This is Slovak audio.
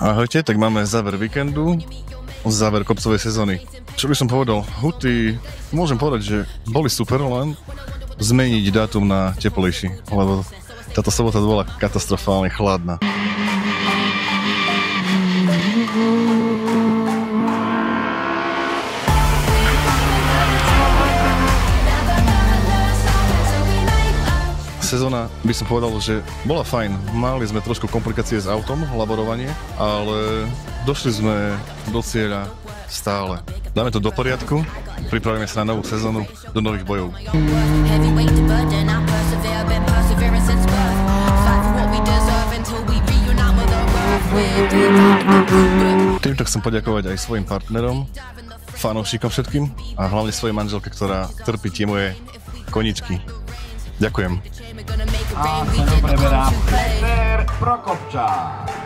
Ahojte, tak máme záver víkendu, záver kopcovej sezóny. Čo by som povedal? Huty, môžem povedať, že boli super, len zmeniť dátum na teplejší, lebo táto sobota bola katastrofálne chladná. Sezóna by som povedal, že bola fajn. Mali sme trošku komplikácie s autom, laborovanie, ale došli sme do cieľa stále. Dáme to do poriadku, pripravíme sa na novú sezónu, do nových bojov. Týmto chcem poďakovať aj svojim partnerom, fanúšikom všetkým a hlavne svojej manželke, ktorá trpí tie moje koničky. Ďakujem. A sa preberá Peter Prokopčák.